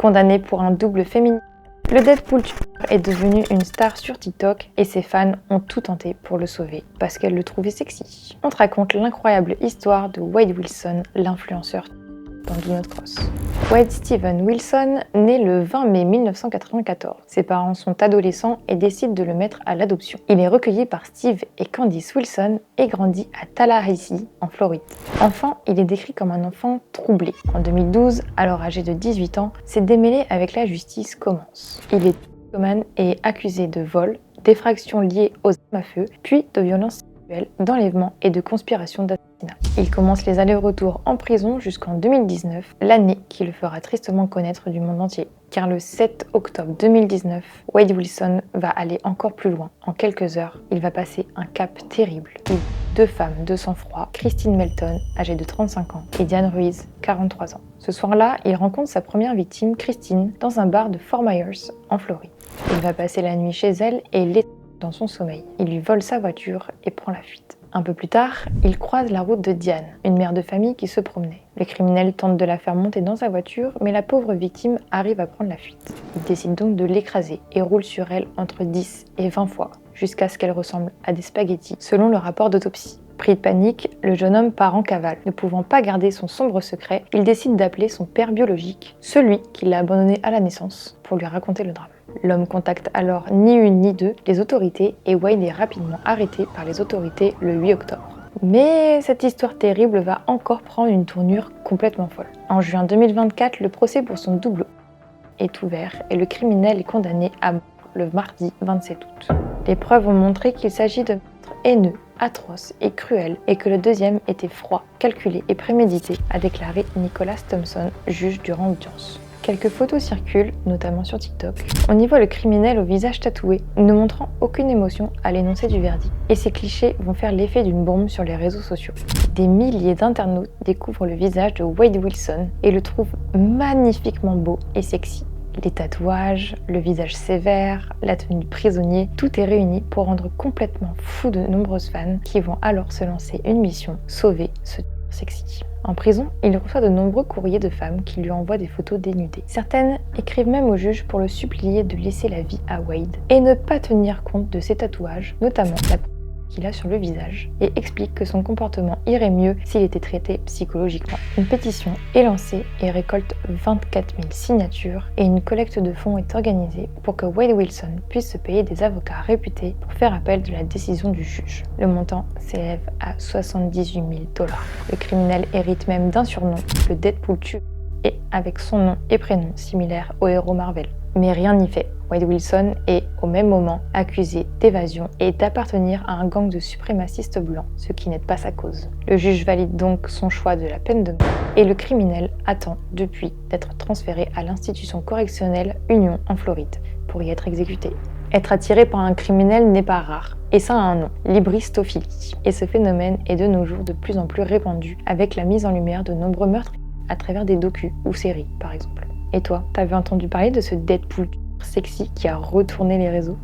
Condamné pour un double féminicide, le Deadpool est devenu une star sur TikTok et ses fans ont tout tenté pour le sauver parce qu'elle le trouvait sexy. On te raconte l'incroyable histoire de Wade Wilson, l'influenceur dans Do Not Cross. Wade Steven Wilson naît le 20 mai 1994. Ses parents sont adolescents et décident de le mettre à l'adoption. Il est recueilli par Steve et Candice Wilson et grandit à Tallahassee, en Floride. Enfant, il est décrit comme un enfant troublé. En 2012, alors âgé de 18 ans, ses démêlés avec la justice commencent. Il est toxicomane et est accusé de vol, d'effractions liées aux armes à feu, puis de violences sexuelles, d'enlèvement et de conspiration d'assassinat. Il commence les allers-retours en prison jusqu'en 2019, l'année qui le fera tristement connaître du monde entier. Car le 7 octobre 2019, Wade Wilson va aller encore plus loin. En quelques heures, il va passer un cap terrible. Deux femmes de sang-froid, Christine Melton, âgée de 35 ans, et Diane Ruiz, 43 ans. Ce soir-là, il rencontre sa première victime, Christine, dans un bar de Fort Myers, en Floride. Il va passer la nuit chez elle et l'étreint dans son sommeil. Il lui vole sa voiture et prend la fuite. Un peu plus tard, il croise la route de Diane, une mère de famille qui se promenait. Le criminel tente de la faire monter dans sa voiture, mais la pauvre victime arrive à prendre la fuite. Il décide donc de l'écraser et roule sur elle entre 10 et 20 fois, jusqu'à ce qu'elle ressemble à des spaghettis, selon le rapport d'autopsie. Pris de panique, le jeune homme part en cavale. Ne pouvant pas garder son sombre secret, il décide d'appeler son père biologique, celui qui l'a abandonné à la naissance, pour lui raconter le drame. L'homme contacte alors ni une ni deux les autorités et Wade est rapidement arrêté par les autorités le 8 octobre. Mais cette histoire terrible va encore prendre une tournure complètement folle. En juin 2024, le procès pour son double est ouvert et le criminel est condamné à mort le mardi 27 août. Les preuves ont montré qu'il s'agit de meurtres haineux, atroces et cruels et que le deuxième était froid, calculé et prémédité, a déclaré Nicholas Thompson, juge durant l'audience. Quelques photos circulent, notamment sur TikTok. On y voit le criminel au visage tatoué, ne montrant aucune émotion à l'énoncé du verdict. Et ces clichés vont faire l'effet d'une bombe sur les réseaux sociaux. Des milliers d'internautes découvrent le visage de Wade Wilson et le trouvent magnifiquement beau et sexy. Les tatouages, le visage sévère, la tenue de prisonnier, tout est réuni pour rendre complètement fou de nombreuses fans qui vont alors se lancer une mission, sauver ce sexy. En prison, il reçoit de nombreux courriers de femmes qui lui envoient des photos dénudées. Certaines écrivent même au juge pour le supplier de laisser la vie à Wade et ne pas tenir compte de ses tatouages, notamment la qu'il a sur le visage, et explique que son comportement irait mieux s'il était traité psychologiquement. Une pétition est lancée et récolte 24 000 signatures et une collecte de fonds est organisée pour que Wade Wilson puisse se payer des avocats réputés pour faire appel de la décision du juge. Le montant s'élève à 78 000 $. Le criminel hérite même d'un surnom, le Deadpool tue, et avec son nom et prénom similaires au héros Marvel. Mais rien n'y fait. Wade Wilson est, au même moment, accusé d'évasion et d'appartenir à un gang de suprémacistes blancs, ce qui n'aide pas sa cause. Le juge valide donc son choix de la peine de mort et le criminel attend depuis d'être transféré à l'institution correctionnelle Union en Floride pour y être exécuté. Être attiré par un criminel n'est pas rare, et ça a un nom, l'hybristophilie. Et ce phénomène est de nos jours de plus en plus répandu avec la mise en lumière de nombreux meurtres à travers des docus ou séries, par exemple. Et toi, t'avais entendu parler de ce Deadpool sexy qui a retourné les réseaux ?